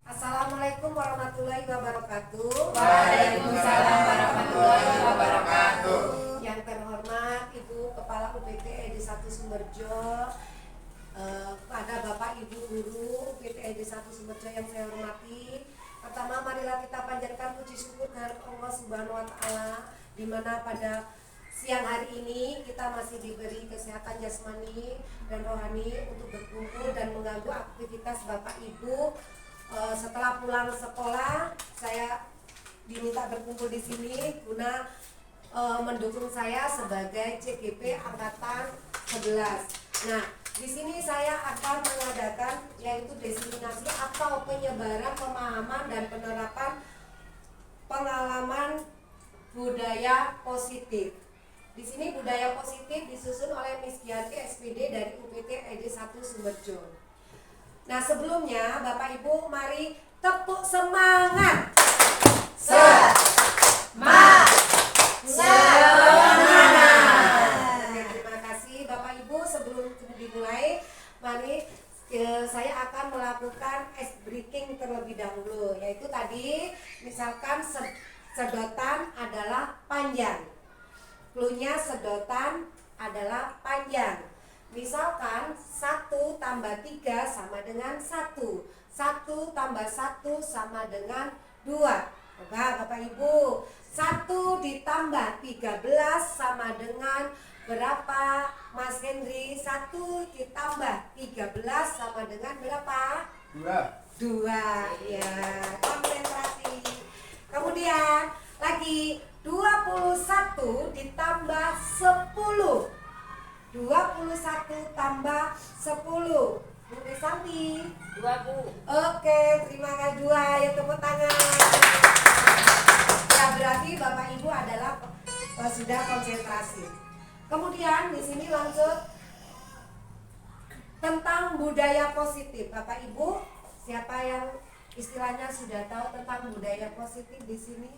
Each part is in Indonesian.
Assalamualaikum warahmatullahi wabarakatuh. Waalaikumsalam warahmatullahi wabarakatuh. Yang terhormat Ibu Kepala UPT ED 1 Sumberjo, pada Bapak Ibu Guru UPT ED 1 Sumberjo yang saya hormati. Pertama, marilah kita panjatkan puji syukur kehadirat Allah Subhanahu wa taala, di mana pada siang hari ini kita masih diberi kesehatan jasmani dan rohani untuk berkumpul dan mengganggu aktivitas Bapak Ibu. Setelah pulang sekolah, saya diminta berkumpul di sini guna mendukung saya sebagai CGP angkatan 11. Nah, di sini saya akan mengadakan yaitu diseminasi atau penyebaran pemahaman dan penerapan pengalaman budaya positif. Di sini budaya positif disusun oleh Miss Giati SPD dari UPT ED 1 Sumberjo. Nah, sebelumnya Bapak Ibu mari tepuk semangat. Semangat. Oke, terima kasih Bapak Ibu. Sebelum dimulai, mari saya akan melakukan ice breaking terlebih dahulu. Yaitu tadi misalkan sedotan adalah panjang. Cluenya sedotan adalah panjang. Misalkan 1 tambah 3 sama dengan 1, 1 tambah 1 sama dengan 2. Coba Bapak Ibu, 1 ditambah 13 sama dengan berapa Mas Henry? 1 ditambah 13 sama dengan berapa? 2. Ya, konsentrasi. Kemudian lagi 21 ditambah 10. 21 tambah 10. Bu Desanti. 2 Oke, terima kasih 2. Ya, tepuk tangan. Ya, berarti Bapak Ibu adalah sudah konsentrasi. Kemudian di sini lanjut tentang budaya positif. Bapak Ibu, siapa yang istilahnya sudah tahu tentang budaya positif di sini?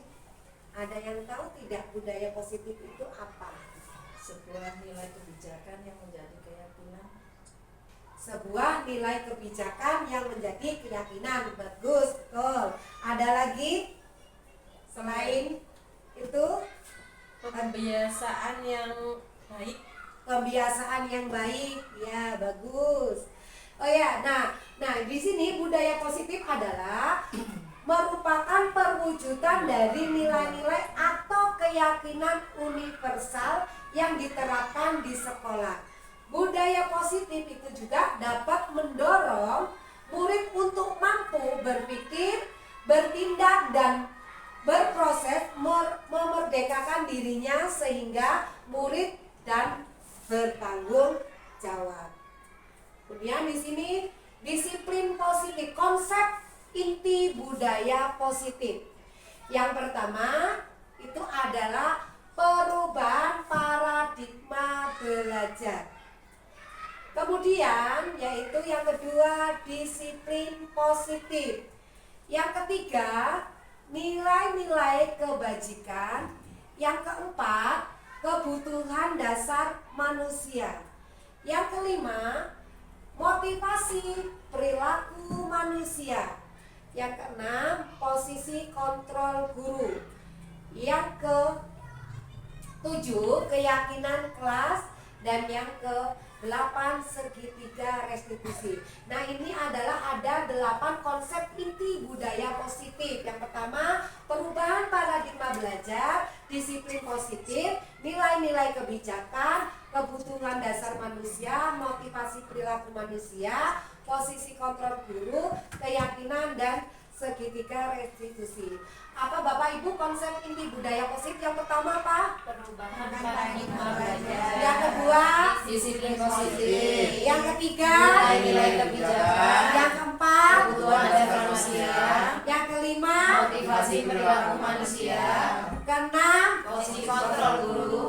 Ada yang tahu tidak budaya positif itu apa? Sebuah nilai kebijakan yang menjadi keyakinan. Sebuah nilai kebijakan yang menjadi keyakinan. Bagus, betul. Ada lagi selain itu? Kebiasaan yang baik. Kebiasaan yang baik, ya, bagus. Oh ya, nah di sini budaya positif adalah merupakan perwujudan dari nilai-nilai atau keyakinan universal yang diterapkan di sekolah. Budaya positif itu juga dapat mendorong murid untuk mampu berpikir, bertindak, dan berproses memerdekakan dirinya sehingga murid dan bertanggung jawab. Kemudian di sini disiplin positif, konsep inti budaya positif. Yang pertama itu adalah perubahan paradigma belajar. Kemudian yaitu yang kedua disiplin positif. Yang ketiga nilai-nilai kebajikan. Yang keempat kebutuhan dasar manusia. Yang kelima motivasi perilaku manusia. Yang keenam posisi kontrol guru. Yang ke-7 keyakinan kelas. Dan yang ke-8 segitiga restitusi. Nah, ini adalah ada 8 konsep inti budaya positif. Yang pertama, perubahan paradigma belajar, disiplin positif, nilai-nilai kebijakan, kebutuhan dasar manusia, motivasi perilaku manusia, posisi kontrol guru, keyakinan, dan segitiga restitusi. Apa Bapak Ibu konsep inti budaya positif? Yang pertama apa? Perubahan paradigma belajar. Yang kedua, Disiplin positif. yang ketiga, Nilai kebijakan. yang keempat, Kebutuhan dasar manusia. yang kelima, Motivasi perilaku manusia. keenam, Posisi kontrol guru.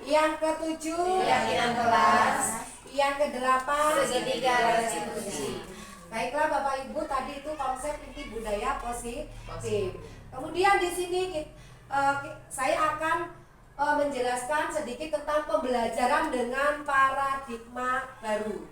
yang ketujuh, Keyakinan kelas. yang kedelapan, Segitiga restitusi. Baiklah Bapak Ibu, tadi itu konsep inti budaya positif. Kemudian di sini saya akan menjelaskan sedikit tentang pembelajaran dengan paradigma baru.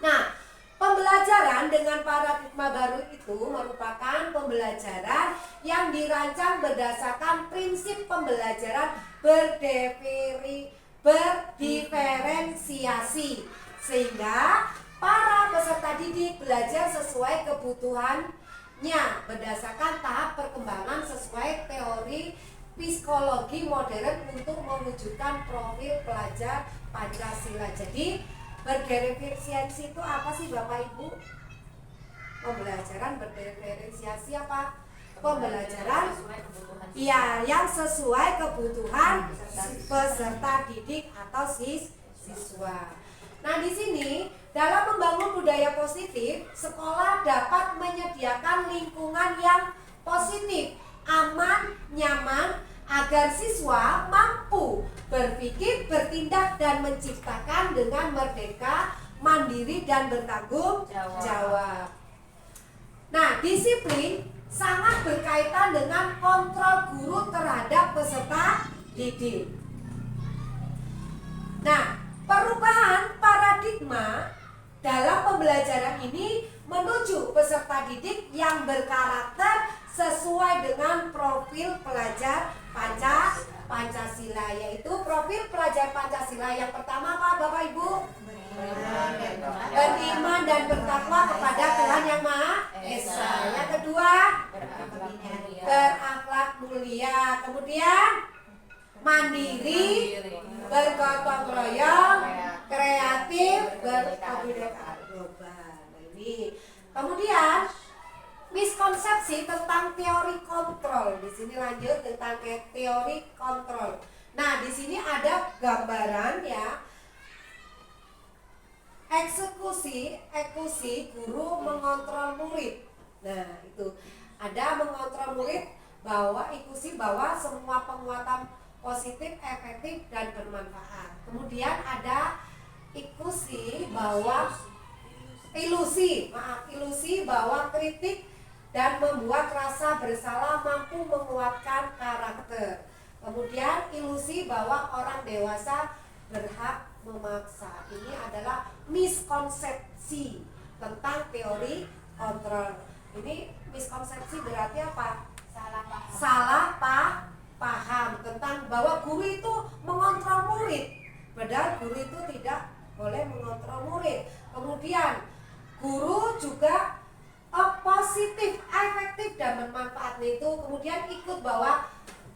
Nah, pembelajaran dengan paradigma baru itu merupakan pembelajaran yang dirancang berdasarkan prinsip pembelajaran berdiferensiasi, sehingga para peserta didik belajar sesuai kebutuhannya berdasarkan tahap perkembangan sesuai teori psikologi modern untuk mewujudkan profil pelajar Pancasila. Jadi berdiferensiasi itu apa sih Bapak Ibu? Pembelajaran berdiferensiasi apa? Pembelajaran yang sesuai kebutuhan peserta didik atau siswa. Nah, di sini dalam membangun budaya positif, sekolah dapat menyediakan lingkungan yang positif, aman, nyaman, agar siswa mampu berpikir, bertindak, dan menciptakan dengan merdeka, mandiri, dan bertanggung jawab. Nah, disiplin sangat berkaitan dengan kontrol guru terhadap peserta didik. Nah, perubahan paradigma dalam pembelajaran ini menuju peserta didik yang berkarakter sesuai dengan profil pelajar Pancasila, yaitu profil pelajar Pancasila yang pertama apa Bapak Ibu? Beriman dan bertakwa kepada Tuhan Yang Maha Esa. Yang kedua, berakhlak mulia. Kemudian mandiri, bergotong royong, kreatif, berkebinekaan global. Nah, ini. Kemudian miskonsepsi tentang teori kontrol. Di sini lanjut tentang teori kontrol. Nah, di sini ada gambaran ya. Eksekusi guru mengontrol murid. Nah, itu ada mengontrol murid bahwa semua penguatan positif, efektif, dan bermanfaat. Kemudian ada ilusi bahwa kritik dan membuat rasa bersalah mampu menguatkan karakter. Kemudian ilusi bahwa orang dewasa berhak memaksa. Ini adalah miskonsepsi tentang teori kontrol. Ini miskonsepsi berarti apa? Salah paham tentang bahwa guru itu mengontrol murid, padahal guru itu tidak boleh mengontrol murid. Kemudian guru juga positif, efektif, dan bermanfaat. Itu kemudian ikut bahwa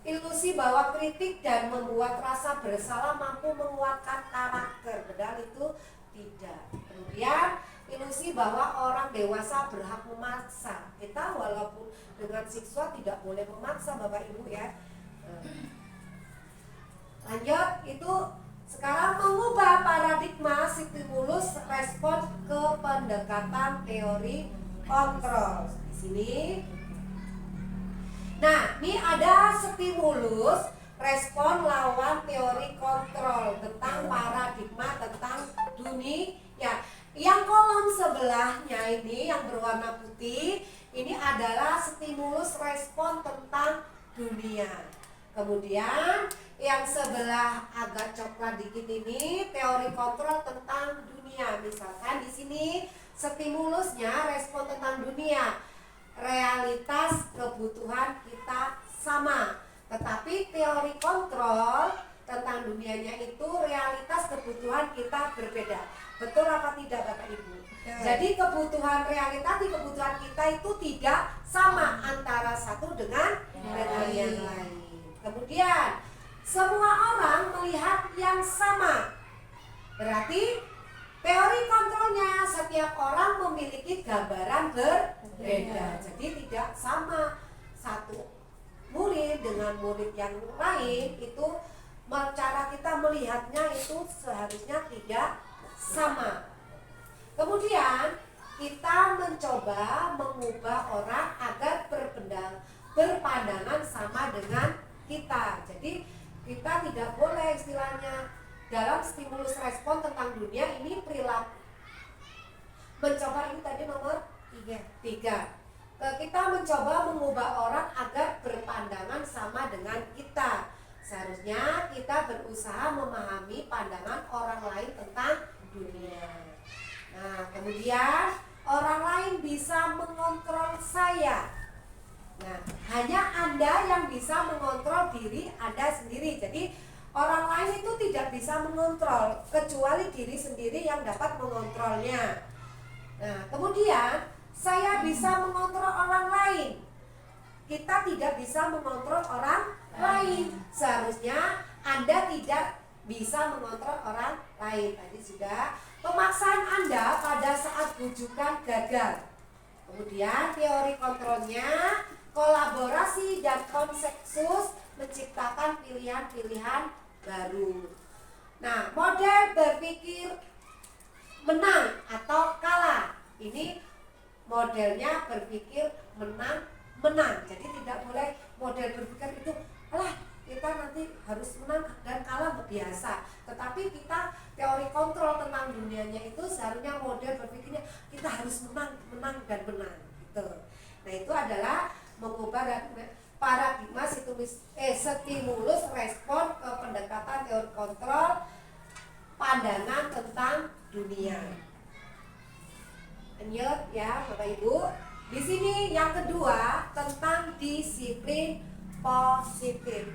ilusi bahwa kritik dan membuat rasa bersalah mampu menguatkan karakter, padahal itu tidak. Kemudian ilusi bahwa orang dewasa berhak memaksa. Kita walaupun dengan siswa tidak boleh memaksa Bapak Ibu ya. Lanjut, itu sekarang mengubah paradigma stimulus respon ke pendekatan teori kontrol. Di sini. Nah, ini ada stimulus respon lawan teori kontrol tentang paradigma tentang dunia. Yang kolom sebelahnya ini yang berwarna putih ini adalah stimulus respon tentang dunia. Kemudian yang sebelah agak coklat dikit ini teori kontrol tentang dunia. Misalkan di sini stimulusnya respon tentang dunia. Realitas kebutuhan kita sama, tetapi teori kontrol tentang dunianya itu realitas kebutuhan kita berbeda. Betul apa tidak Bapak Ibu? Jadi kebutuhan kebutuhan kita itu tidak sama antara satu dengan yang lain. Kemudian semua orang melihat yang sama. Berarti teori kontrolnya setiap orang memiliki gambaran berbeda. Jadi tidak sama. Satu murid dengan murid yang lain itu cara kita melihatnya itu seharusnya tidak sama. Kemudian kita mencoba mengubah orang agar berpandangan sama dengan kita. Jadi kita tidak boleh istilahnya dalam stimulus respon tentang dunia ini perilaku. Mencoba ini tadi nomor 3. Kita mencoba mengubah orang agar berpandangan sama dengan kita. Seharusnya kita berusaha memahami pandangan orang lain tentang dunia. Nah, kemudian orang lain bisa mengontrol saya. Nah, hanya Anda yang bisa mengontrol diri Anda sendiri. Jadi orang lain itu tidak bisa mengontrol kecuali diri sendiri yang dapat mengontrolnya. Nah, kemudian saya bisa mengontrol orang lain. Kita tidak bisa mengontrol orang lain. Seharusnya Anda tidak bisa mengontrol orang lain. Tadi sudah. Pemaksaan Anda pada saat bujukan gagal. Kemudian teori kontrolnya, kolaborasi dan konsensus menciptakan pilihan-pilihan baru. Nah, model berpikir menang atau kalah. Ini modelnya berpikir menang. Jadi tidak boleh model berpikir itu kita nanti harus menang dan kalah biasa. Tetapi kita teori kontrol tentang dunianya itu seharusnya model berpikirnya kita harus menang gitu. Nah, itu adalah mengubah paradigma stimulus respon ke pendekatan teori kontrol pandangan tentang dunia. Lanjut ya Bapak Ibu. Di sini yang kedua tentang disiplin positif.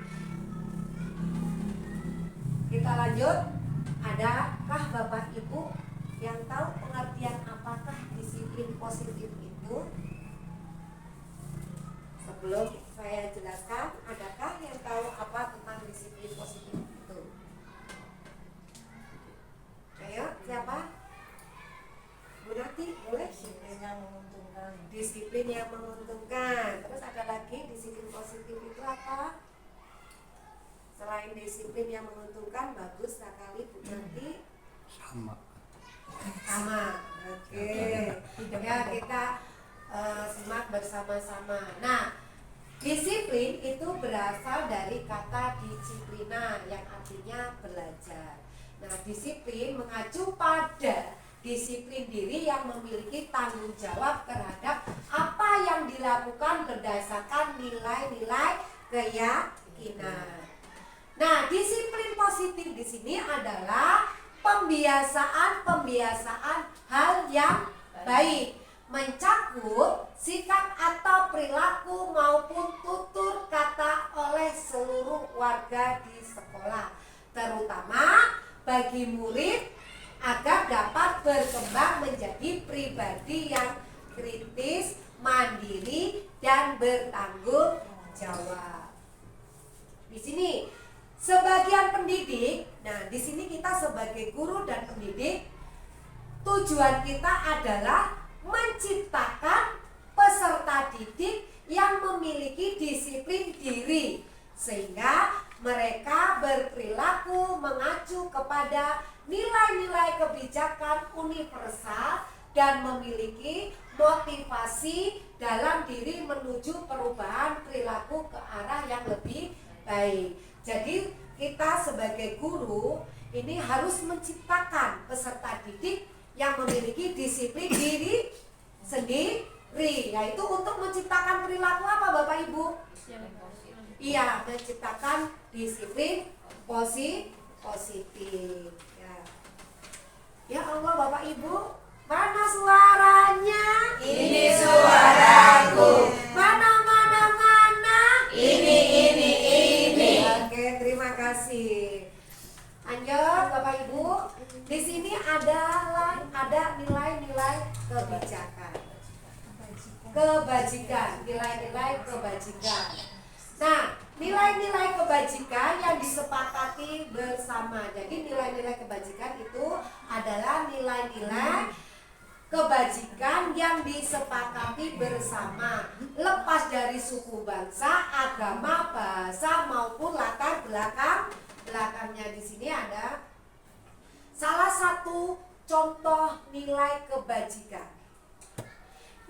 Kita lanjut. Adakah Bapak Ibu yang tahu pengertian apakah disiplin positif itu? Sebelum saya jelaskan, adakah yang tahu apa tentang disiplin positif itu? Ayo, siapa? Bu Nati, boleh? Disiplin yang menguntungkan. Disiplin yang menguntungkan. Terus ada lagi disiplin positif itu apa? Selain disiplin yang menguntungkan, bagus sekali Bu Nati. Sama. Oke. Ya, kita simak bersama-sama. Nah, disiplin itu berasal dari kata disiplina yang artinya belajar. Nah, disiplin mengacu pada disiplin diri yang memiliki tanggung jawab terhadap apa yang dilakukan berdasarkan nilai-nilai keyakinan. Nah, disiplin positif di sini adalah pembiasaan hal yang baik, mencakup sikap atau perilaku maupun tutur kata oleh seluruh warga di sekolah, terutama bagi murid agar dapat berkembang menjadi pribadi yang kritis, mandiri, dan bertanggung jawab. Di sini sebagian pendidik, nah di sini kita sebagai guru dan pendidik, tujuan kita adalah menciptakan peserta didik yang memiliki disiplin diri sehingga mereka berperilaku mengacu kepada nilai-nilai kebijakan universal dan memiliki motivasi dalam diri menuju perubahan perilaku ke arah yang lebih baik. Jadi kita sebagai guru ini harus menciptakan peserta didik yang memiliki disiplin diri sendiri, yaitu untuk menciptakan perilaku apa Bapak Ibu? Iya, menciptakan disiplin positif. Ya Allah Bapak Ibu, mana suaranya? Ini suaraku. Mana? Ini. Oke, terima kasih. Lanjut Bapak Ibu, di sini ada nilai-nilai kebajikan, nilai-nilai kebajikan. Nah, nilai-nilai kebajikan yang disepakati bersama. Jadi nilai-nilai kebajikan itu adalah nilai-nilai kebajikan yang disepakati bersama, lepas dari suku bangsa, agama, bahasa maupun latar belakangnya. Di sini ada salah satu contoh nilai kebajikan.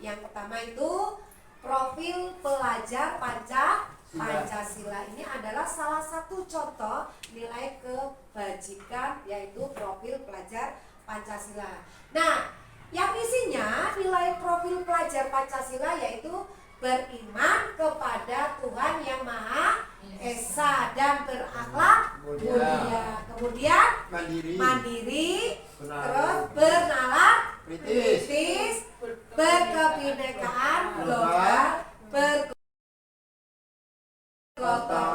Yang pertama itu profil pelajar Pancasila. Ini adalah salah satu contoh nilai kebajikan, yaitu profil pelajar Pancasila. Nah, yang isinya nilai profil pelajar Pancasila yaitu beriman kepada Tuhan Yang Maha Esa dan berakhlak mulia. Kemudian mandiri, terus bernalar kritis, berkebinekaan global, bergotong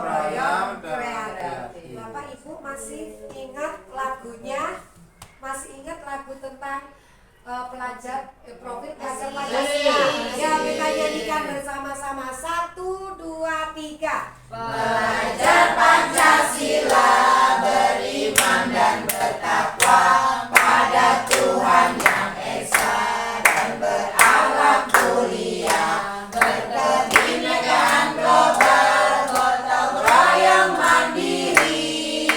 royong kreatif. Bapak Ibu masih ingat lagunya? Masih ingat lagu tentang pelajar profil pelajar Pancasila? Ya, kita nyanyikan bersama-sama. 1, 2, 3. Pelajar Pancasila beriman dan bertakwa pada Tuhan Yang Esa dan berakhlak mulia, berkebinekaan global, gotong royong mandiri,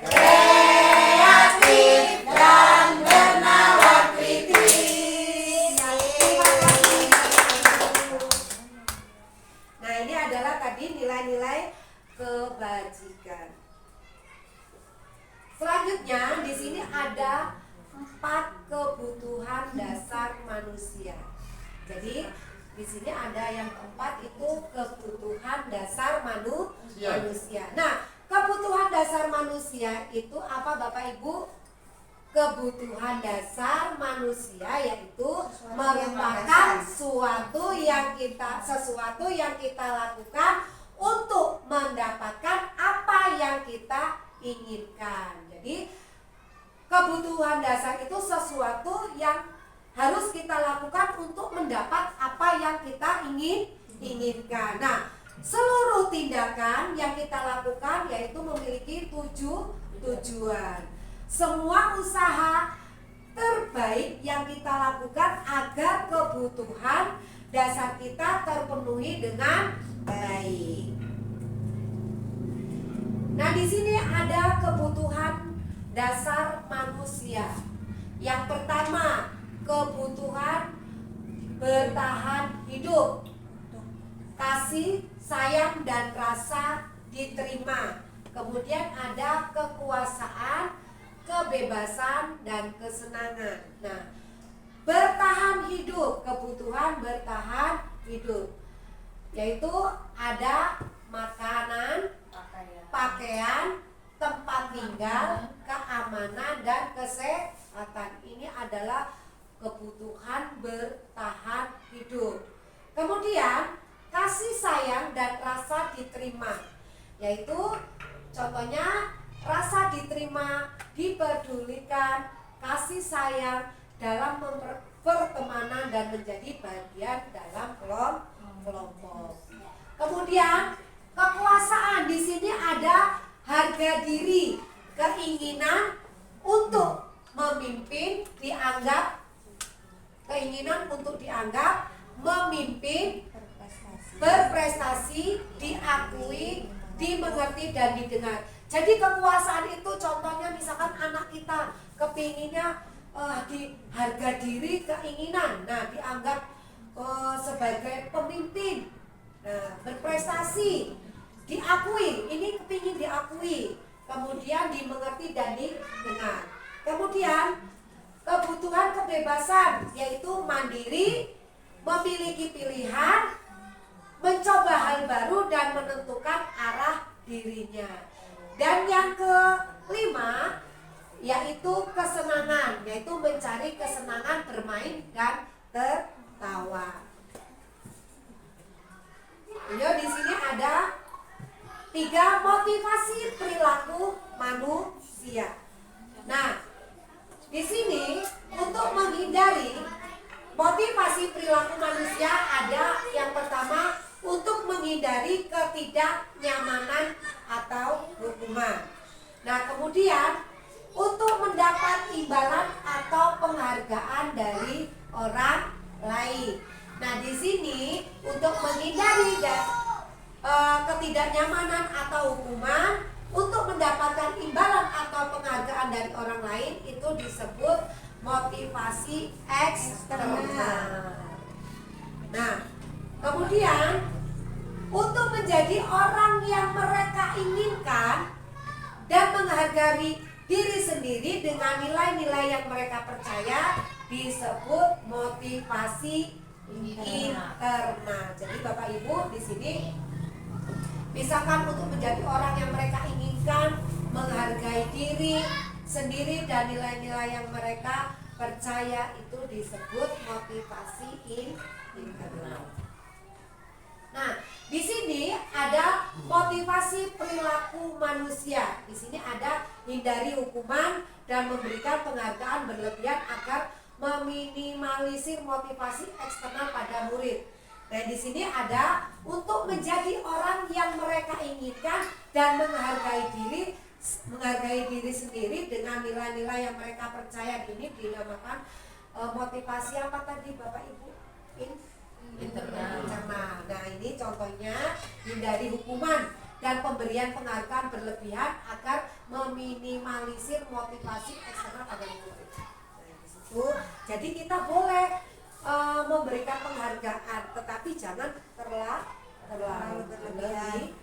kreatif dan bernalar kritis. Nah, ini adalah tadi nilai-nilai kebajikan. Selanjutnya di sini ada 4 kebutuhan dasar manusia. Jadi di sini ada yang keempat itu kebutuhan dasar manusia. Nah, kebutuhan dasar manusia itu apa Bapak Ibu? Kebutuhan dasar manusia yaitu merupakan sesuatu yang kita lakukan untuk mendapatkan apa yang kita inginkan. Jadi kebutuhan dasar itu sesuatu yang harus kita lakukan untuk mendapat apa yang kita inginkan. Nah, seluruh tindakan yang kita lakukan yaitu memiliki tujuan. Semua usaha terbaik yang kita lakukan agar kebutuhan dasar kita terpenuhi dengan baik. Nah, di sini ada kebutuhan dasar manusia. Yang pertama, kebutuhan bertahan hidup. Kasih, sayang, dan rasa diterima. Kemudian ada kekuasaan, kebebasan, dan kesenangan. Nah, bertahan hidup, kebutuhan bertahan hidup yaitu ada makanan, pakaian, tempat tinggal, keamanan, dan kesehatan. Ini adalah kebutuhan bertahan hidup. Kemudian kasih sayang dan rasa diterima, yaitu contohnya rasa diterima, dipedulikan, kasih sayang dalam pertemanan dan menjadi bagian dalam kelompok. Kemudian kekuasaan, di sini ada harga diri, keinginan untuk memimpin, dianggap memimpin, berprestasi, diakui, dimengerti, dan didengar. Jadi kekuasaan itu contohnya misalkan anak kita kepinginnya di harga diri, keinginan, nah dianggap sebagai pemimpin, berprestasi, diakui, ini kepingin diakui, kemudian dimengerti dan didengar. Kemudian kebutuhan kebebasan yaitu mandiri, memiliki pilihan, mencoba hal baru, dan menentukan arah dirinya. Dan yang kelima yaitu kesenangan, yaitu mencari kesenangan bermain dan tertawa. Di sini ada 3 motivasi perilaku manusia. Nah, di sini untuk menghindari motivasi perilaku manusia ada yang pertama untuk menghindari ketidaknyamanan atau hukuman. Nah, kemudian untuk mendapat imbalan atau penghargaan dari orang lain. Nah, di sini untuk menghindari ketidaknyamanan atau hukuman, untuk mendapatkan imbalan atau penghargaan dari orang lain itu disebut motivasi eksternal. Nah, kemudian untuk menjadi orang yang mereka inginkan dan menghargai diri sendiri dengan nilai-nilai yang mereka percaya disebut motivasi internal. Jadi Bapak Ibu di sini misalkan untuk menjadi orang yang mereka inginkan, menghargai diri sendiri dan nilai-nilai yang mereka percaya itu disebut motivasi internal. Nah, di sini ada motivasi perilaku manusia. Di sini ada hindari hukuman dan memberikan penghargaan berlebihan agar meminimalisir motivasi eksternal pada murid. Nah, di sini ada untuk menjadi orang yang mereka inginkan dan menghargai diri sendiri dengan nilai-nilai yang mereka percaya. Ini dinamakan motivasi apa tadi Bapak Ibu? Internal. Nah, ini contohnya hindari hukuman dan pemberian penghargaan berlebihan agar meminimalisir motivasi eksternal pada murid. Nah, di situ jadi kita boleh memberikan penghargaan, tetapi jangan terlalu berlebihan.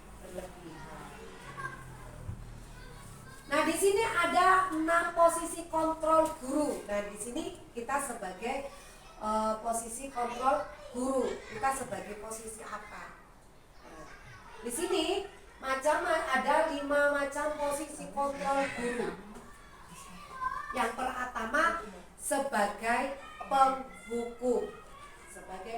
Nah, di sini ada 6 posisi kontrol guru. Nah, di sini kita sebagai posisi kontrol guru, kita sebagai posisi apa? Nah, di sini ada 5 macam posisi kontrol guru. Yang pertama sebagai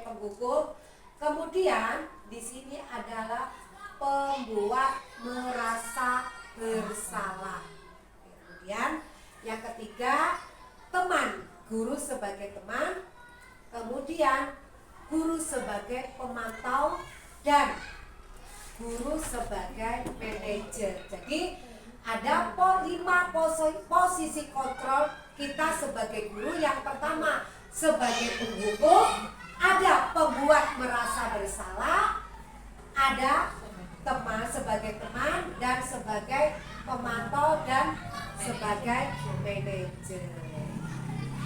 penghukum, kemudian di sini adalah pembuat merasa bersalah. Kemudian yang ketiga teman, guru sebagai teman, kemudian guru sebagai pemantau dan guru sebagai manajer. Jadi ada 5 posisi kontrol kita sebagai guru. Yang pertama sebagai penghukum, ada pembuat merasa bersalah, ada teman sebagai teman dan sebagai pemantau dan sebagai manajer.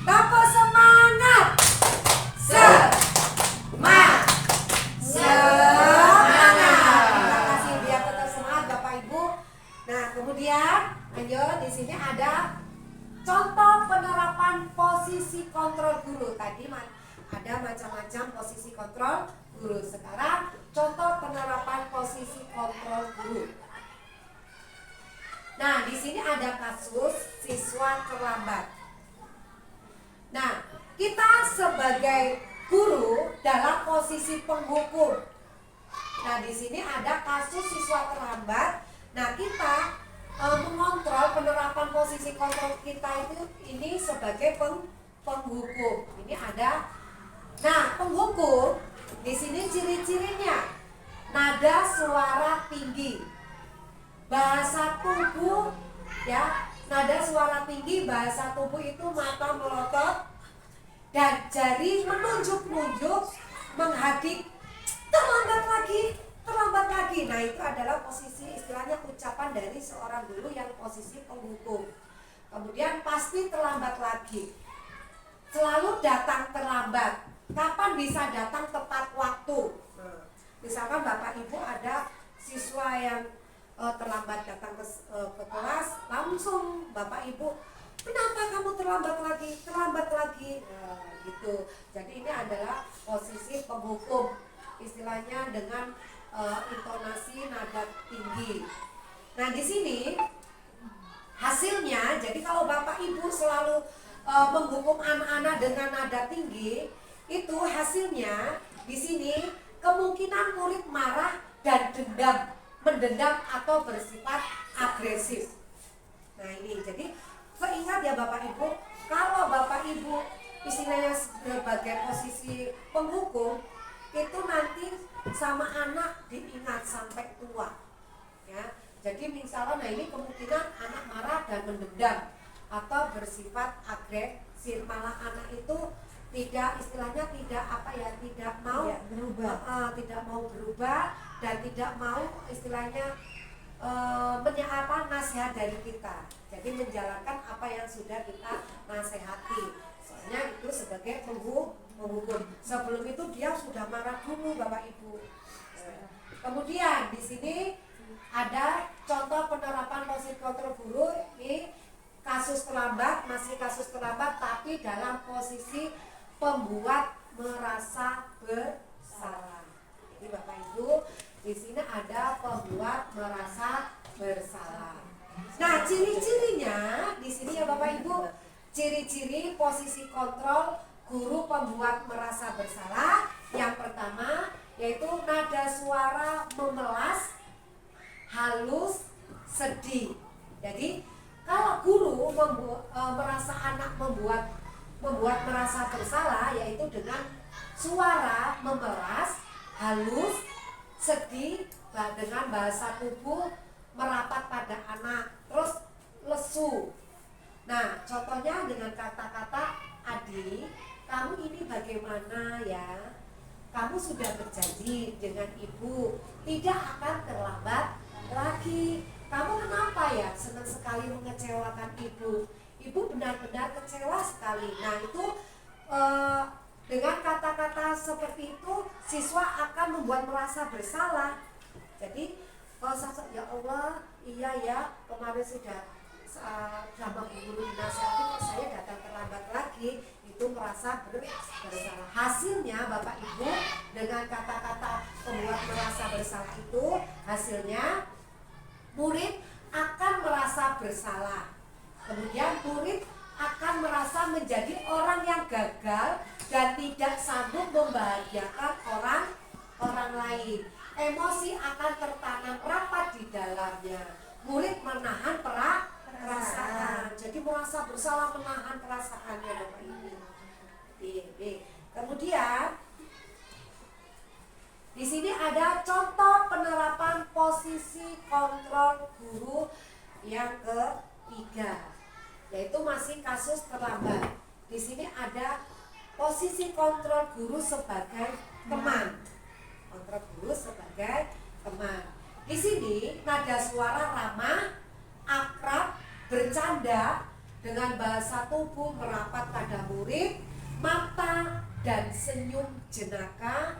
Tepuk semangat. Semangat. Terima kasih, biar tetap semangat Bapak Ibu. Nah, kemudian lanjut, di sini ada contoh penerapan posisi kontrol guru. Tadi ada macam-macam posisi kontrol guru. Sekarang contoh penerapan posisi kontrol guru. Nah, di sini ada kasus siswa terlambat. Nah, kita sebagai guru dalam posisi penghukum. Nah, di sini ada kasus siswa terlambat. Nah, kita mengontrol penerapan posisi kontrol kita ini sebagai penghukum. Ini ada. Nah, penghukum di sini ciri-cirinya nada suara tinggi, bahasa tubuh, ya, nada suara tinggi, bahasa tubuh itu mata melotot dan jari menunjuk-nunjuk, menghadik, terlambat lagi. Nah, itu adalah posisi, istilahnya ucapan dari seorang guru yang posisi penghukum. Kemudian pasti terlambat lagi, selalu datang terlambat. Kapan bisa datang tepat waktu? Misalkan Bapak Ibu ada siswa yang terlambat datang ke kelas, langsung Bapak Ibu, kenapa kamu terlambat lagi? Gitu. Jadi ini adalah posisi penghukum, istilahnya dengan intonasi nada tinggi. Nah, di sini hasilnya, jadi kalau Bapak Ibu selalu menghukum anak-anak dengan nada tinggi, itu hasilnya di sini kemungkinan murid marah dan mendendam atau bersifat agresif. Nah, ini jadi ingat ya Bapak Ibu, kalau Bapak Ibu istilahnya sebagai posisi penghukum, itu nanti sama anak diingat sampai tua, ya. Jadi misalnya, nah ini kemungkinan anak marah dan mendendam atau bersifat agresif, malah anak itu tidak istilahnya tidak apa ya, tidak mau tidak mau berubah dan tidak mau istilahnya nasihat dari kita. Jadi menjalankan apa yang sudah kita nasihati. Soalnya itu sebagai penghukum. Sebelum itu dia sudah marah dulu Bapak Ibu. Kemudian di sini ada contoh penerapan positif kontrol guru. Ini kasus terlambat, masih kasus terlambat tapi dalam posisi pembuat merasa bersalah. Jadi Bapak Ibu, di sini ada pembuat merasa bersalah. Nah, ciri-cirinya di sini ya Bapak Ibu, ciri-ciri posisi kontrol guru pembuat merasa bersalah. Yang pertama yaitu nada suara memelas, halus, sedih. Jadi kalau guru merasa anak membuat merasa bersalah, yaitu dengan suara memelas, halus, sedih, dengan bahasa tubuh merapat pada anak, terus lesu. Nah, contohnya dengan kata-kata, "Adi, kamu ini bagaimana ya? Kamu sudah berjanji dengan ibu tidak akan terlambat lagi. Kamu kenapa ya senang sekali mengecewakan ibu? Ibu benar-benar kecewa sekali." Nah itu dengan kata-kata seperti itu siswa akan membuat merasa bersalah. Jadi ya Allah, iya ya kemarin sudah sama guru dinasihati kok saya datang terlambat lagi, itu merasa bersalah. Hasilnya Bapak Ibu dengan kata-kata pembuat merasa bersalah itu hasilnya murid akan merasa bersalah. Kemudian murid akan merasa menjadi orang yang gagal dan tidak sanggup membahagiakan orang lain. Emosi akan tertanam rapat di dalamnya. Murid menahan perasaan. Jadi merasa bersalah, menahan perasaannya Bapak Ibu. Kemudian di sini ada contoh penerapan posisi kontrol guru yang ketiga, yaitu masih kasus terlambat. Di sini ada posisi kontrol guru sebagai teman. Kontrol guru sebagai teman. Di sini nada suara ramah, akrab, bercanda, dengan bahasa tubuh merapat pada murid, mata dan senyum jenaka.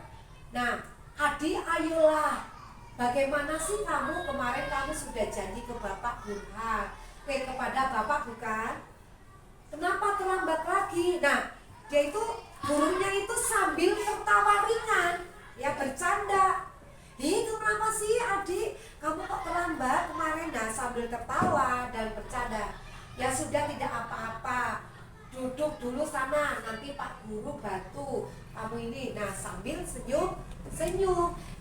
Nah, Adi, ayolah, bagaimana sih kamu kemarin kamu sudah janji ke Bapak Burhan, kepada Bapak bukan? Kenapa terlambat lagi? Nah, dia itu gurunya itu sambil tertawa ringan, ya bercanda. Itu kenapa sih Adi, kamu kok terlambat kemarin? Nah, sambil tertawa dan bercanda. Ya sudah, tidak apa-apa, duduk dulu sana, nanti Pak Guru bantu kamu ini. Nah, sambil senyum.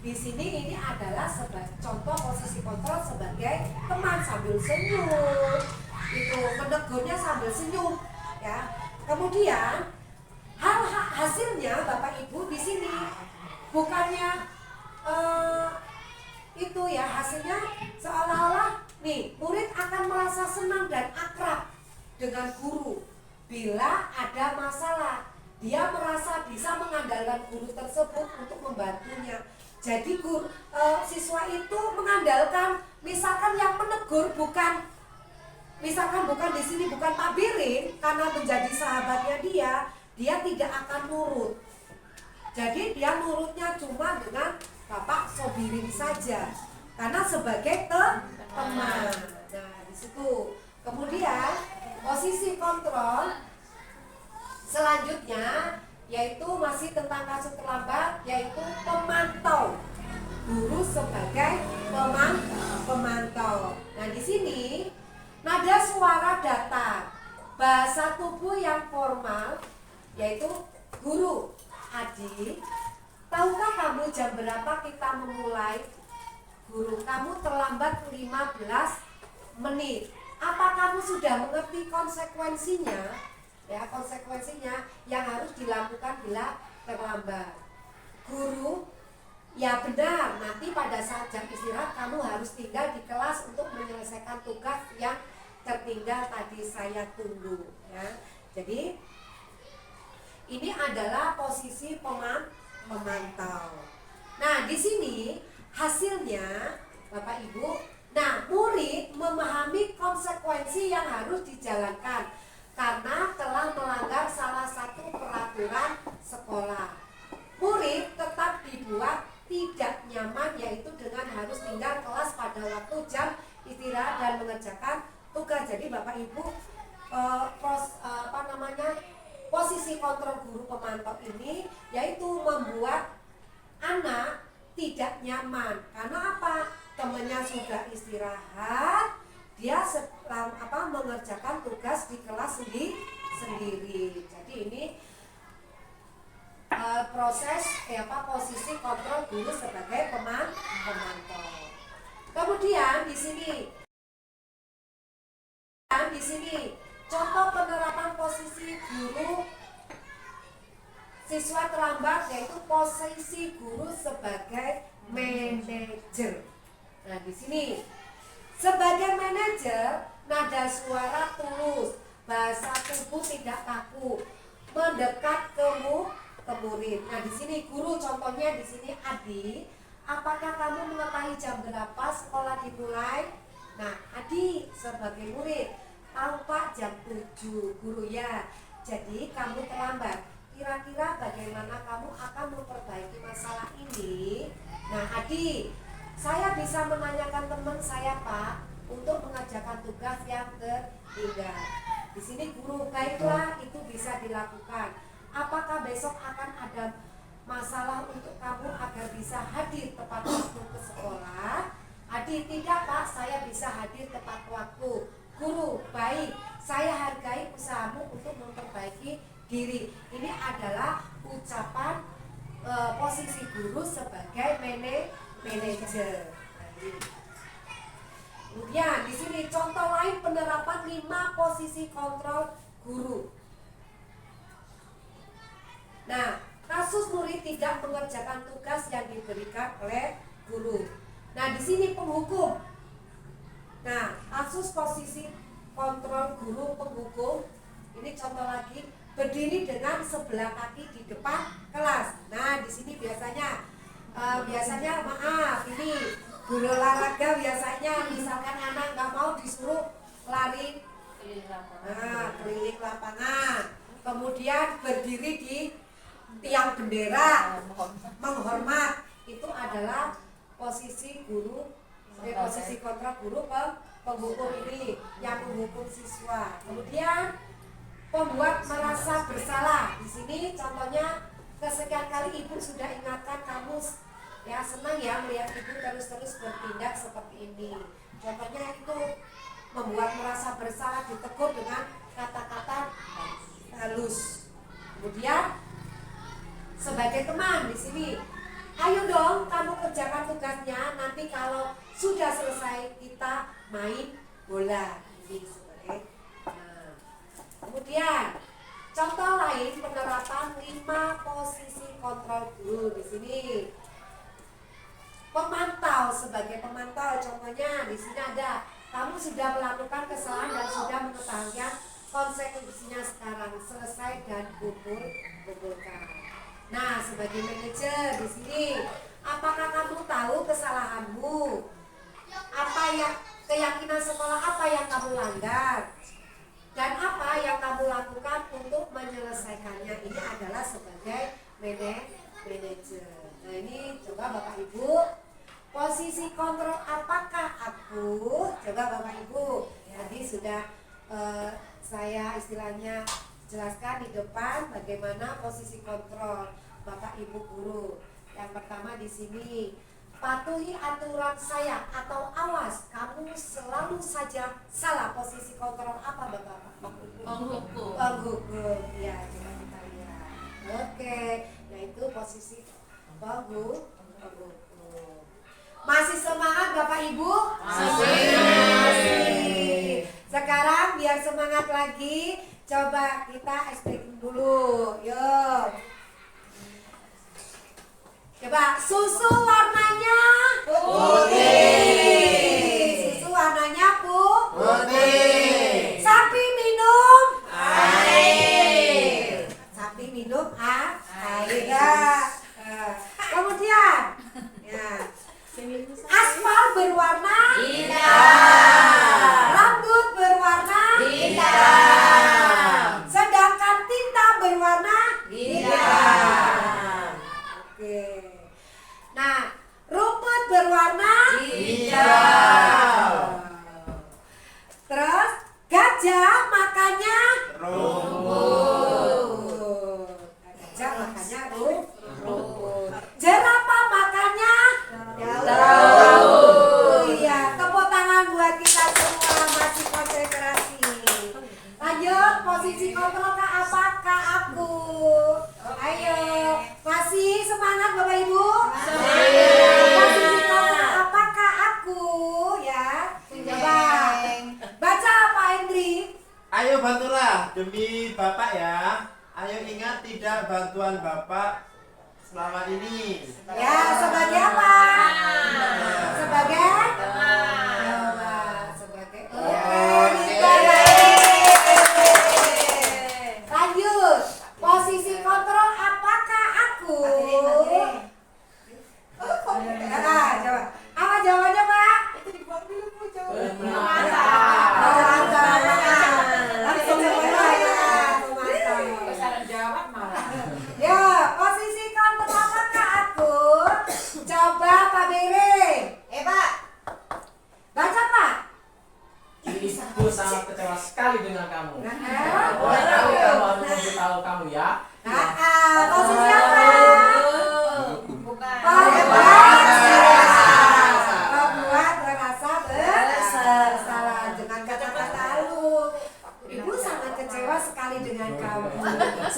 Di sini ini adalah contoh posisi kontrol sebagai teman, sambil senyum. Itu menegurnya sambil senyum, ya. Kemudian hasilnya Bapak Ibu di sini bukannya itu ya, hasilnya seolah-olah nih murid akan merasa senang dan akrab dengan guru. Bila ada masalah, dia merasa bisa mengandalkan guru tersebut untuk membantunya. Jadi siswa itu mengandalkan, misalkan yang menegur bukan di sini bukan Pak Birin, karena menjadi sahabatnya dia tidak akan nurut. Jadi dia nurutnya cuma dengan Bapak Sobirin saja, karena sebagai teman. Nah, di situ. Kemudian posisi kontrol selanjutnya yaitu masih tentang kasus terlambat, yaitu pemantau. Guru sebagai pemantau. Nah, di sini nada suara datar, bahasa tubuh yang formal, yaitu guru. Adi, tahukah kamu jam berapa kita memulai? Guru, kamu terlambat 15 menit. Apa kamu sudah mengerti konsekuensinya? Ya, konsekuensinya yang harus dilakukan bila terlambat. Guru, ya benar, nanti pada saat jam istirahat kamu harus tinggal di kelas untuk menyelesaikan tugas yang tertinggal tadi saya tunggu, ya. Jadi Ini adalah posisi pemantau. Nah, di sini hasilnya Bapak Ibu, nah murid memahami konsekuensi yang harus dijalankan karena telah melanggar salah satu peraturan sekolah. Murid tetap dibuat tidak nyaman, yaitu dengan harus tinggal kelas pada waktu jam istirahat dan mengerjakan tugas. Jadi Bapak Ibu, posisi kontrol guru pemantau ini yaitu membuat anak tidak nyaman. Karena apa? Temannya sudah istirahat, dia mengerjakan tugas di kelas sendiri. Jadi ini posisi kontrol guru sebagai pemantau. Kemudian di sini contoh penerapan posisi guru siswa terlambat, yaitu posisi guru sebagai manajer. Nah, di sini sebagai manajer, nada suara tulus, bahasa tubuh tidak kaku, mendekat ke murid. Nah, di sini guru, contohnya di sini Adi, apakah kamu mengetahui jam berapa sekolah dimulai? Nah, Adi sebagai murid, tahu Pak, jam 7. Guru, ya. Jadi kamu terlambat. Kira-kira bagaimana kamu akan memperbaiki masalah ini? Nah, Adi, saya bisa menanyakan teman saya Pak untuk mengerjakan tugas yang tertinggal. Di sini guru, baiklah, itu bisa dilakukan. Apakah besok akan ada masalah untuk kamu agar bisa hadir tepat waktu ke sekolah? Adi, tidak Pak, saya bisa hadir tepat waktu. Guru, baik, saya hargai usahamu untuk memperbaiki diri. Ini adalah ucapan posisi guru sebagai manajer. Kemudian di sini contoh lain penerapan 5 posisi kontrol guru. Nah, kasus murid tidak mengerjakan tugas yang diberikan oleh guru. Nah, di sini penghukum. Nah, kasus posisi kontrol guru penghukum. Ini contoh lagi, berdiri dengan sebelah kaki di depan kelas. Nah, di sini biasanya ini guru olahraga biasanya misalkan anak nggak mau disuruh lari keliling lapangan, kemudian berdiri di tiang bendera menghormat, itu adalah posisi guru, posisi kontrol guru penghukum ini yang menghukum siswa. Kemudian pembuat merasa bersalah. Di sini contohnya, kesekian kali ibu sudah ingatkan kamu, ya senang ya melihat ibu terus-terus bertindak seperti ini. Contohnya itu membuat merasa bersalah, ditegur dengan kata-kata halus. Kemudian sebagai teman di sini, ayo dong kamu kerjakan tugasnya, nanti kalau sudah selesai kita main bola. Ini sebagai kemudian contoh lain penerapan 5 posisi kontrol guru. Di sini pemantau, sebagai pemantau, contohnya di sini ada, kamu sudah melakukan kesalahan dan sudah mengetahui konsekuensinya sekarang, selesai dan kumpulkan. Nah, sebagai manajer di sini, apakah kamu tahu kesalahanmu? Apa yang keyakinan sekolah apa yang kamu langgar? Dan apa yang kamu lakukan untuk menyelesaikannya? Ini adalah sebagai manajer. Nah, ini coba Bapak Ibu, posisi kontrol apakah aku? Coba Bapak Ibu, tadi sudah saya istilahnya jelaskan di depan bagaimana posisi kontrol Bapak Ibu guru. Yang pertama di sini, patuhi aturan saya atau awas, kamu selalu saja salah. Posisi kontrol apa Bapak? Penghukum. Ya, coba kita lihat. Oke, yaitu posisi penghukum. Masih semangat Bapak Ibu? Masih. Sekarang biar semangat lagi, coba kita explain dulu. Yuk. Coba, susu warnanya putih. Susu warnanya putih. Sapi minum air. Sapi minum Posisi kontrol Kak, apakah aku? Ayo, masih semangat Bapak Ibu? Posisi kontrol apakah aku? Ya, coba baca Pak Hendri. Ayo bantulah demi Bapak ya. Ayo ingat tidak bantuan Bapak selama ini. Ya, sebagai apa? Sebagai? Sebagai. Lanjut. Posisi kontrol apakah aku? Coba. Apa jawabannya, Pak? Ya, posisi kontrol apakah aku? Coba Pak Bere. Pak. Baca Pak. Ibu sangat kecewa sekali dengan kamu. Nah, Kamu harus memberitahu kamu ya. posisi apa? Membuat merasa bersalah dengan kata-kata lu. Ibu sangat kecewa sekali dengan kamu.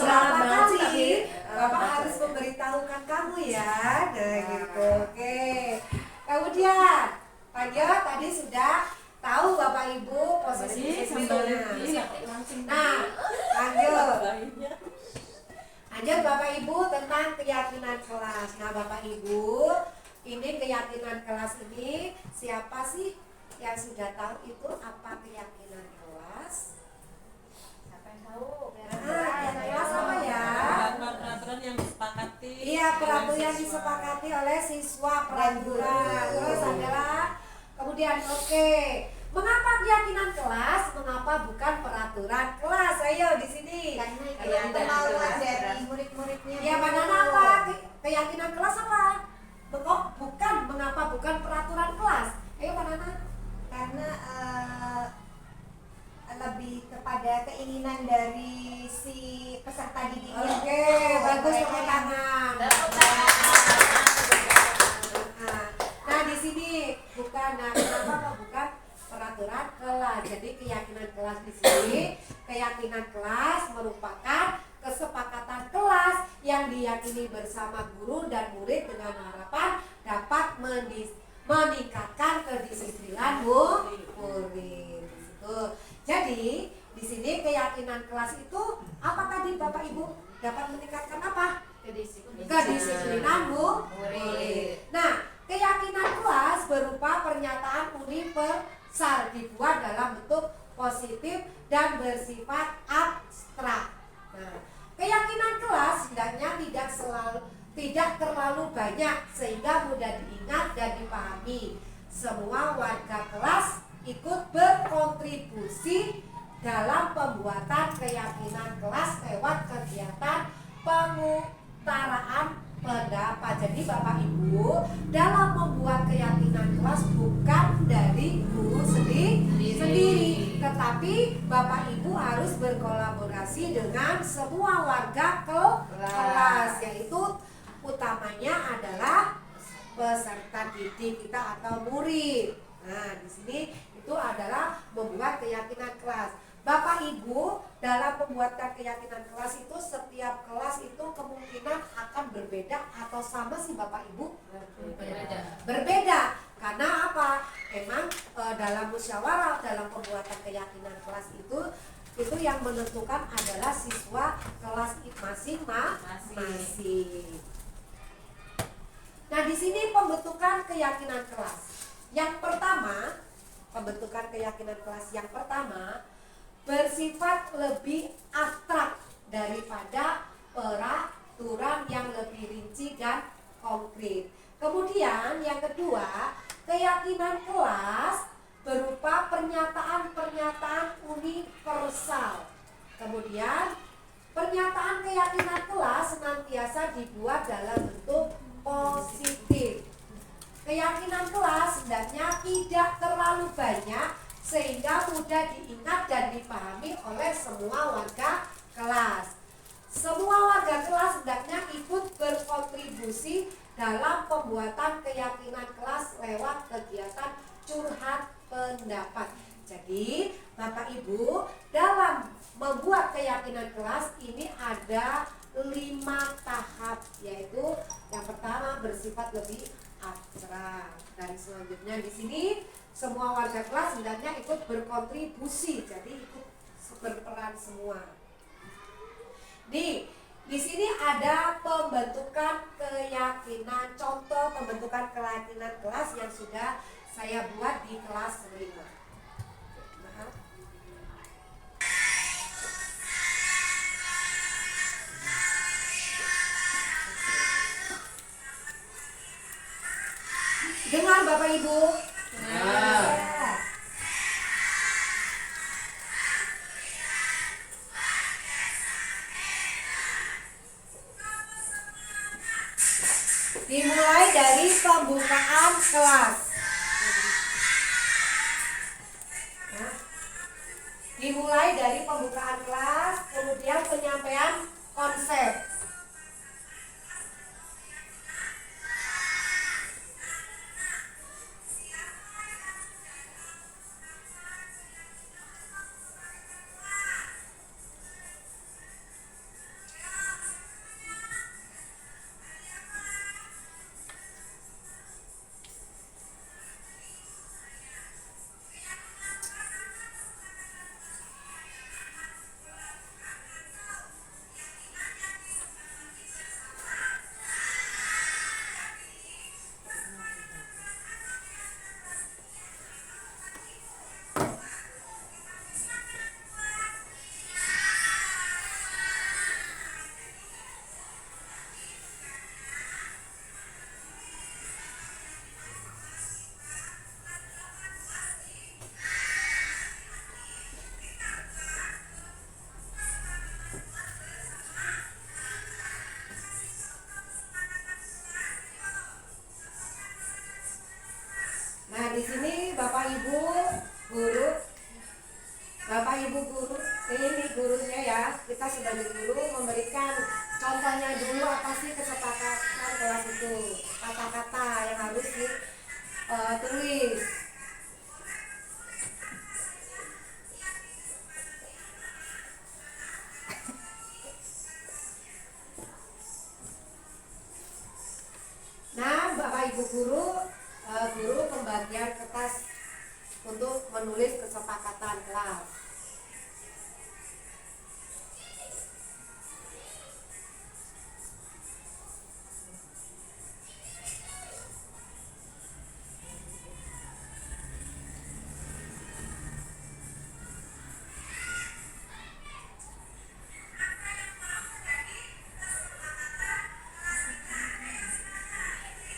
Berapa kali Bapak harus memberitahukan kamu ya. Nah gitu. Oke. Kemudian lanjut, tadi sudah tahu Bapak Ibu posisi-posisinya. Nah, lanjut. Lanjut Bapak Ibu tentang keyakinan kelas. Nah Bapak Ibu, ini keyakinan kelas ini siapa sih yang sudah tahu itu apa keyakinan kelas? Siapa yang tahu? Kelas apa ya? Peraturan yang disepakati. Iya, peraturan yang disepakati oleh siswa peraturan. Terus adalah kemudian mengapa keyakinan kelas? Mengapa bukan peraturan kelas? Ayo di sini. Karena kemauan dari murid-muridnya. Ya, mana apa? Keyakinan kelas apa? Bukan, mengapa bukan peraturan kelas? Ayo Nana. Karena lebih kepada keinginan dari si peserta didiknya. Oke, bagus, tepuk tangan. Nah, di sini bukan. Nah, kenapa kok bukan peraturan kelas? Jadi keyakinan kelas di sini, keyakinan kelas merupakan kesepakatan kelas yang diyakini bersama guru dan murid dengan harapan dapat meningkatkan kedisiplinan murid. Jadi di sini keyakinan kelas itu apa tadi Bapak Ibu? Dapat meningkatkan apa? Kedisiplinan murid. Nah, keyakinan kelas berupa pernyataan universal dibuat dalam bentuk positif dan bersifat abstrak. Nah, keyakinan kelas hendaknya tidak terlalu banyak sehingga mudah diingat dan dipahami. Semua warga kelas ikut berkontribusi dalam pembuatan keyakinan kelas lewat kegiatan pengutaraan pendapat. Jadi Bapak Ibu dalam membuat keyakinan kelas bukan dari guru sendiri, tetapi Bapak Ibu harus berkolaborasi dengan semua warga kelas, yaitu utamanya adalah peserta didik kita atau murid. Nah, di sini itu adalah membuat keyakinan kelas. Bapak Ibu dalam pembuatan keyakinan kelas itu setiap kelas itu kemungkinan akan berbeda atau sama sih Bapak Ibu? Berbeda. Karena apa? Emang dalam musyawarah dalam pembuatan keyakinan kelas itu yang menentukan adalah siswa kelas masing-masing. Nah, di sini pembentukan keyakinan kelas. Yang pertama, pembentukan keyakinan kelas yang pertama bersifat lebih abstrak daripada peraturan yang lebih rinci dan konkret. Kemudian yang kedua, keyakinan kelas berupa pernyataan-pernyataan universal. Kemudian pernyataan keyakinan kelas senantiasa dibuat dalam bentuk positif. Keyakinan kelas hendaknya tidak terlalu banyak sehingga mudah diingat dan dipahami oleh semua warga kelas. Semua warga kelas hendaknya ikut berkontribusi dalam pembuatan keyakinan kelas lewat kegiatan curhat pendapat. Jadi Bapak Ibu dalam membuat keyakinan kelas ini ada 5 tahap, yaitu yang pertama bersifat lebih abstrak, dan selanjutnya di sini semua warga kelas hendaknya ikut berkontribusi, jadi ikut berperan semua. Di sini ada pembentukan keyakinan, contoh pembentukan keyakinan kelas yang sudah saya buat di kelas sebelumnya. Maaf. Dengar Bapak Ibu? Nah. Dimulai dari pembukaan kelas. Dimulai dari pembukaan kelas, kemudian penyampaian konsep. Nah, di sini Bapak Ibu guru, ini gurunya ya, kita sebagai guru memberikan contohnya dulu apa sih kesepakatan kelas itu, kata-kata yang harus ditulis. Nah, Bapak Ibu guru pembagian kertas untuk menulis kesepakatan kelas.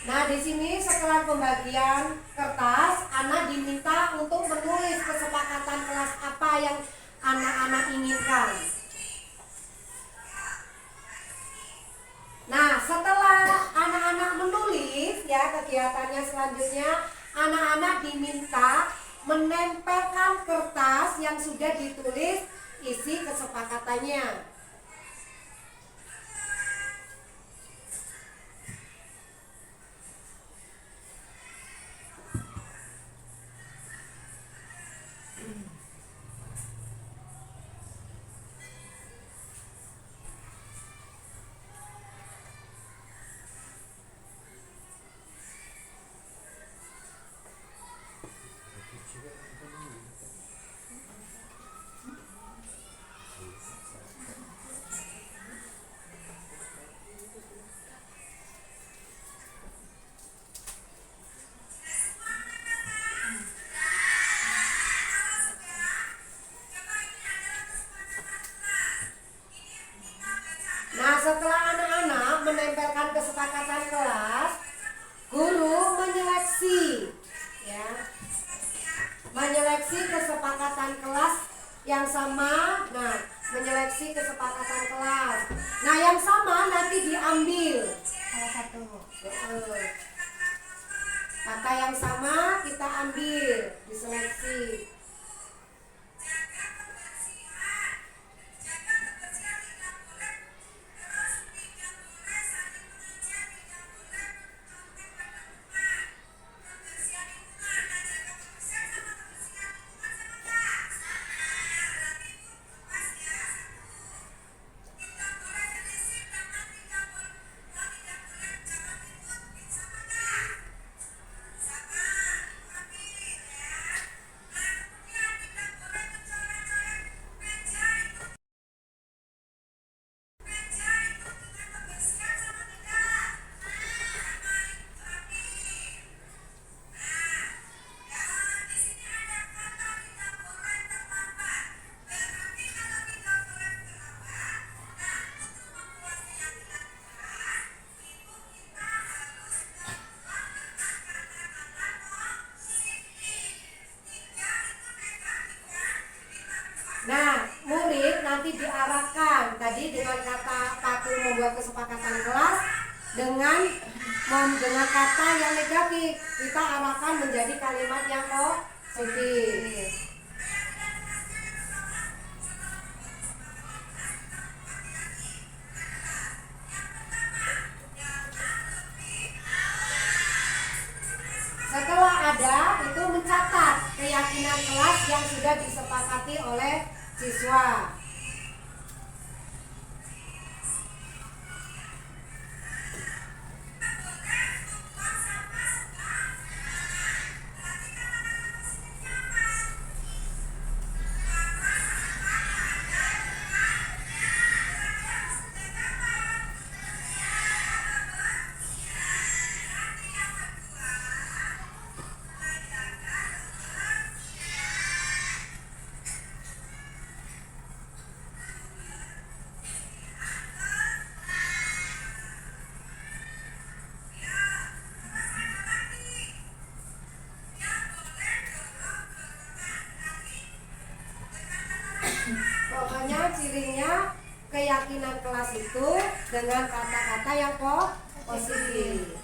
Nah, di sini setelah pembagian kertas, anak diminta untuk menulis kesepakatan kelas apa yang anak-anak inginkan. Nah, setelah anak-anak menulis, ya kegiatannya selanjutnya anak-anak diminta menempelkan kertas yang sudah ditulis isi kesepakatannya. Setelah anak-anak menempelkan kesepakatan kelas, guru menyeleksi, ya, menyeleksi kesepakatan kelas yang sama. Nah, menyeleksi kesepakatan kelas. Nah, yang sama nanti diambil salah satu. Kata yang sama kita ambil, diseleksi. Nah, murid nanti diarahkan tadi dengan kata patuh membuat kesepakatan kelas dengan kata yang negatif kita arahkan menjadi kalimat yang positif. Setelah ada itu mencatat keyakinan kelas yang sudah disepakati oleh siswa. Pokoknya cirinya keyakinan kelas itu dengan kata-kata yang positif.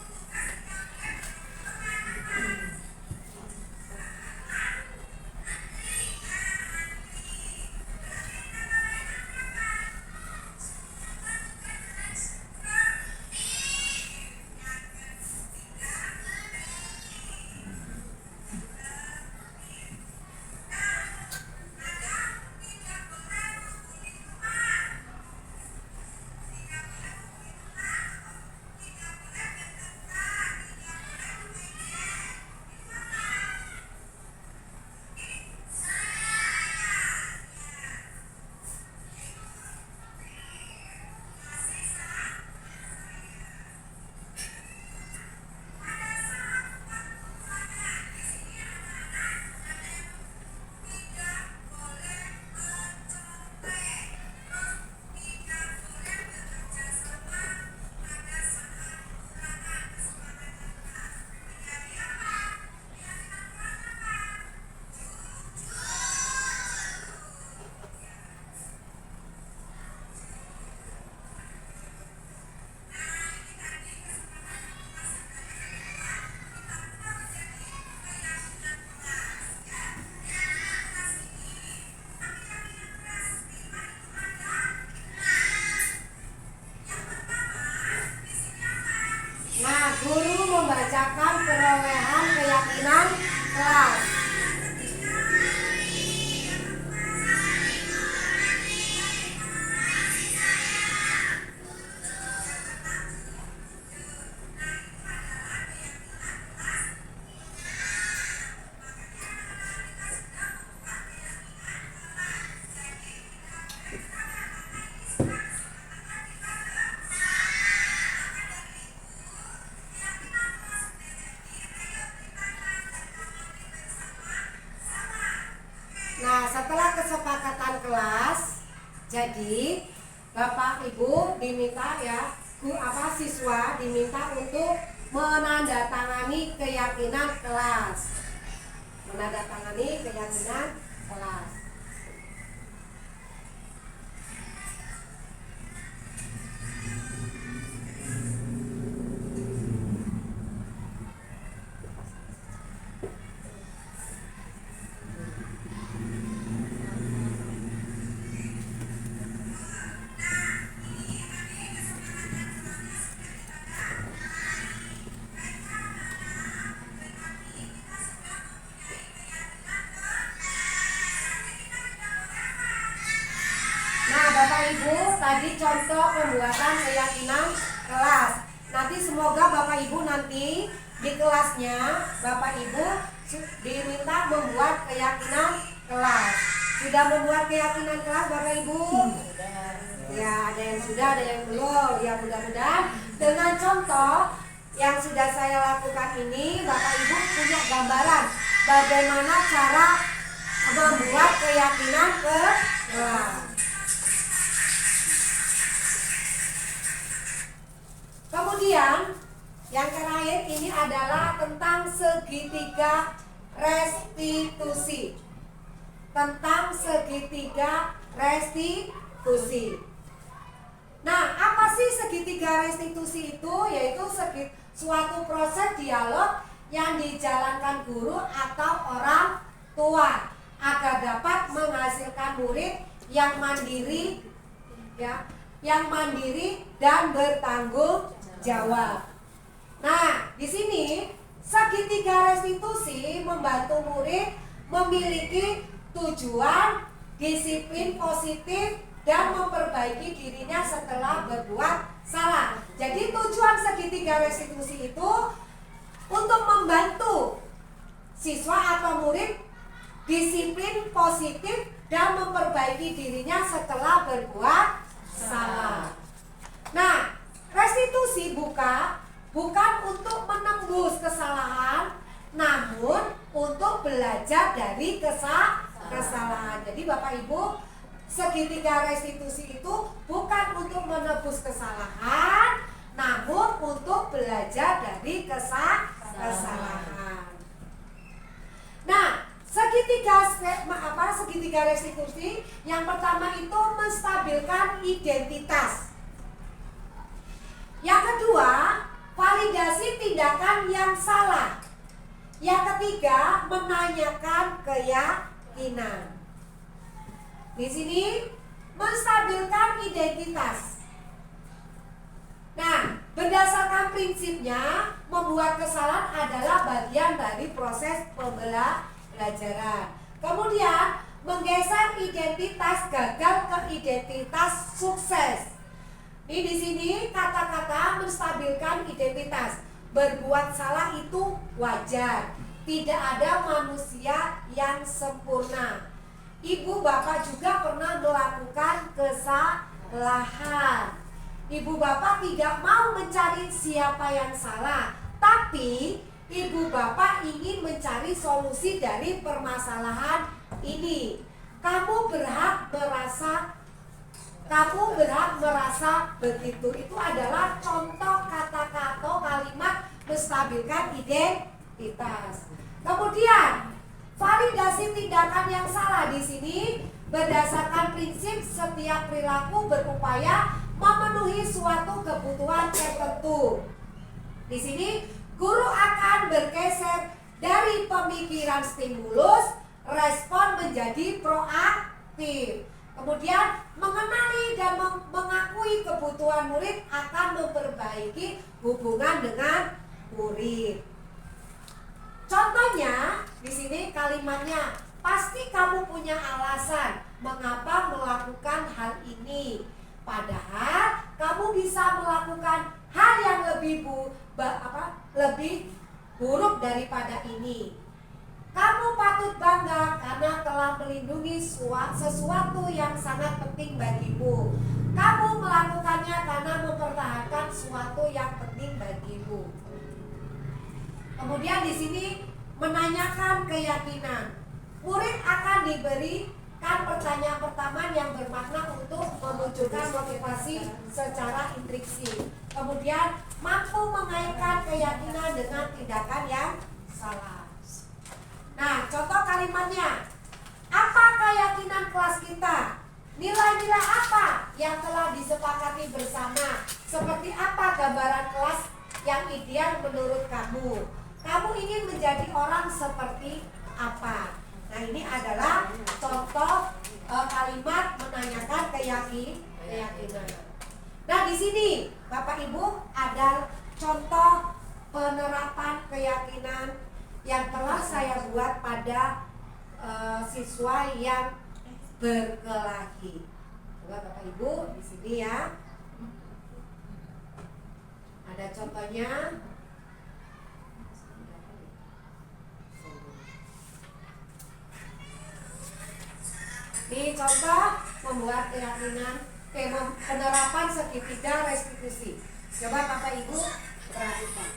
Nah, guru membacakan perolehan keyakinan kelas. Nah, setelah kesepakatan kelas, jadi Bapak Ibu diminta siswa diminta untuk menandatangani keyakinan kelas. Menandatangani keyakinan kelas. Bapak Ibu tadi contoh pembuatan keyakinan kelas. Nanti semoga Bapak Ibu nanti di kelasnya Bapak Ibu diminta membuat keyakinan kelas. Sudah membuat keyakinan kelas Bapak Ibu? Ya, ada yang sudah, ada yang belum. Ya, mudah-mudahan dengan contoh yang sudah saya lakukan ini Bapak Ibu punya gambaran bagaimana cara membuat keyakinan kelas. Kemudian yang terakhir ini adalah tentang segitiga restitusi. tentang segitiga restitusi. Nah, apa sih segitiga restitusi itu? Yaitu suatu proses dialog yang dijalankan guru atau orang tua agar dapat menghasilkan murid yang mandiri, ya, yang mandiri dan bertanggung jawab. Nah, di sini segitiga restitusi membantu murid memiliki tujuan, disiplin positif, dan memperbaiki dirinya setelah berbuat salah. Jadi tujuan segitiga restitusi itu untuk membantu siswa atau murid disiplin positif dan memperbaiki dirinya setelah berbuat salah. Nah, restitusi bukan untuk menembus kesalahan, namun untuk belajar dari kesalahan. Jadi Bapak Ibu, segitiga restitusi itu bukan untuk menebus kesalahan, namun untuk belajar dari kesalahan. Nah, segitiga restitusi yang pertama itu menstabilkan identitas. Yang kedua, validasi tindakan yang salah. Yang ketiga, menanyakan keyakinan. Di sini menstabilkan identitas. Nah, berdasarkan prinsipnya, membuat kesalahan adalah bagian dari proses pembelajaran. Kemudian, menggeser identitas gagal ke identitas sukses. Ini di sini kata-kata menstabilkan identitas. Berbuat salah itu wajar. Tidak ada manusia yang sempurna. Ibu bapak juga pernah melakukan kesalahan. Ibu bapak tidak mau mencari siapa yang salah, tapi ibu bapak ingin mencari solusi dari permasalahan ini. Kamu berhak merasa begitu. Itu adalah contoh kata-kata kalimat menstabilkan identitas. Kemudian validasi tindakan yang salah di sini berdasarkan prinsip setiap perilaku berupaya memenuhi suatu kebutuhan tertentu. Di sini guru akan bergeser dari pemikiran stimulus, respon menjadi proaktif. Kemudian mengenali dan mengakui kebutuhan murid akan memperbaiki hubungan dengan murid. Contohnya di sini kalimatnya, pasti kamu punya alasan mengapa melakukan hal ini. Padahal kamu bisa melakukan hal yang lebih buruk daripada ini. Kamu patut bangga karena telah melindungi sesuatu yang sangat penting bagimu. Kamu melakukannya karena mempertahankan sesuatu yang penting bagimu. Kemudian di sini menanyakan keyakinan. Murid akan diberikan pertanyaan pertama yang bermakna untuk memunculkan motivasi secara intriksi. Kemudian mampu mengaitkan keyakinan dengan tindakan yang salah. Nah, contoh kalimatnya. Apa keyakinan kelas kita? Nilai-nilai apa yang telah disepakati bersama? Seperti apa gambaran kelas yang ideal menurut kamu? Kamu ingin menjadi orang seperti apa? Nah, ini adalah contoh kalimat menanyakan keyakinan. Nah, di sini Bapak Ibu ada contoh penerapan keyakinan yang telah saya buat pada siswa yang berkelahi. Coba Bapak Ibu di sini ya. Ada contohnya. Ini contoh membuat keyakinan penerapan segitiga restitusi. Coba Bapak Ibu perhatikan.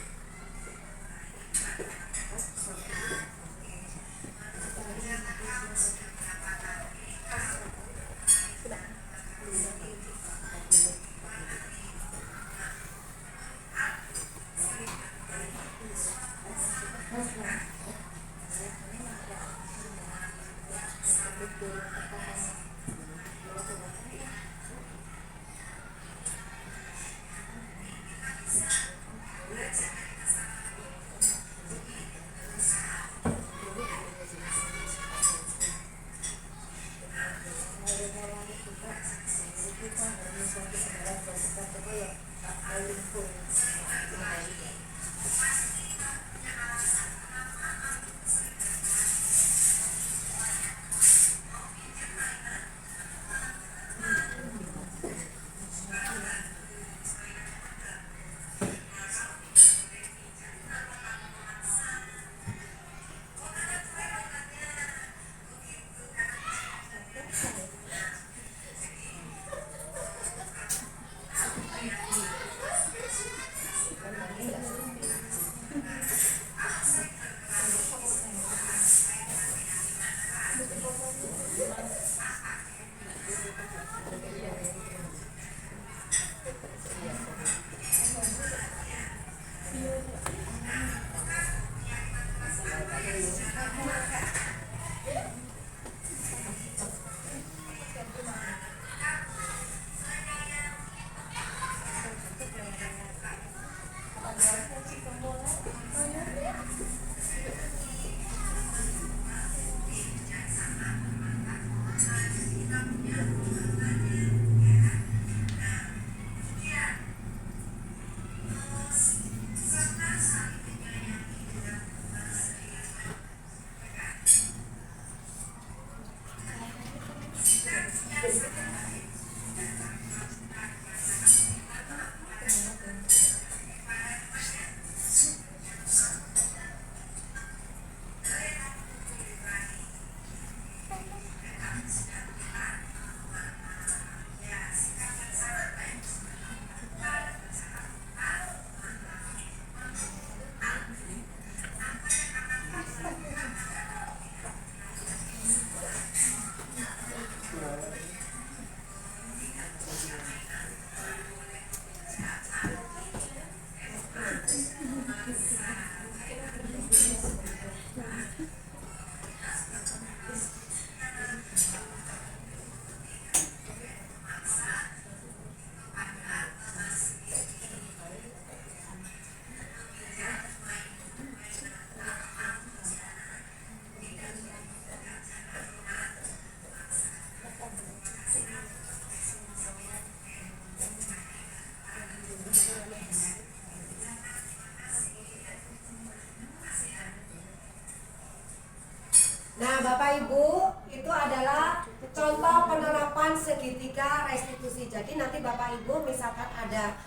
Nah, Bapak Ibu, itu adalah contoh penerapan segitiga restitusi. Jadi nanti Bapak Ibu misalkan ada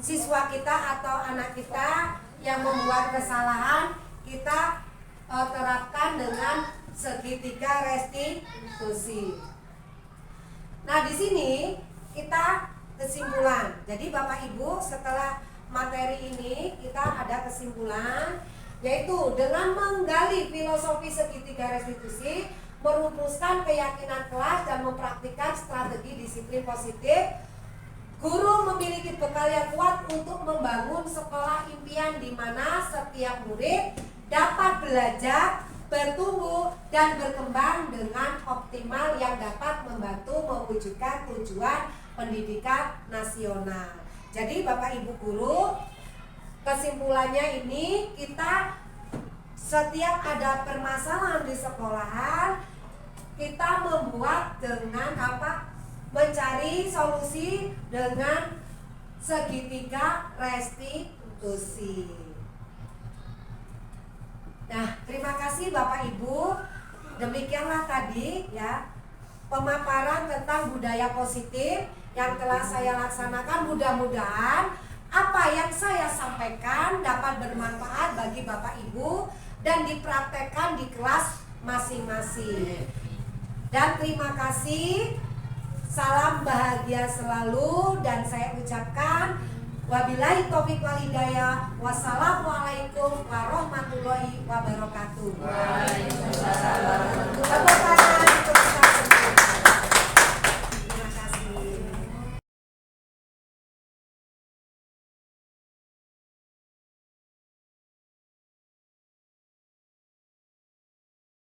siswa kita atau anak kita yang membuat kesalahan, kita terapkan dengan segitiga restitusi. Nah, di sini kita kesimpulan. Jadi Bapak Ibu, setelah materi ini kita ada kesimpulan, yaitu dengan menggali filosofi segitiga restitusi, merumuskan keyakinan kelas dan mempraktikkan strategi disiplin positif, guru memiliki bekal yang kuat untuk membangun sekolah impian di mana setiap murid dapat belajar, bertumbuh, dan berkembang dengan optimal yang dapat membantu mewujudkan tujuan pendidikan nasional. Jadi Bapak Ibu guru, kesimpulannya ini, kita setiap ada permasalahan di sekolahan, kita membuat dengan apa? Mencari solusi dengan segitiga restitusi. Nah, terima kasih Bapak Ibu. Demikianlah tadi ya pemaparan tentang budaya positif yang telah saya laksanakan. Mudah-mudahan apa yang saya sampaikan dapat bermanfaat bagi Bapak Ibu dan dipraktekkan di kelas masing-masing. Dan terima kasih, salam bahagia selalu, dan saya ucapkan wabillahi taufiq wal hidayah. Wassalamualaikum warahmatullahi wabarakatuh. Waalaikumsalam. Tepuk tangan.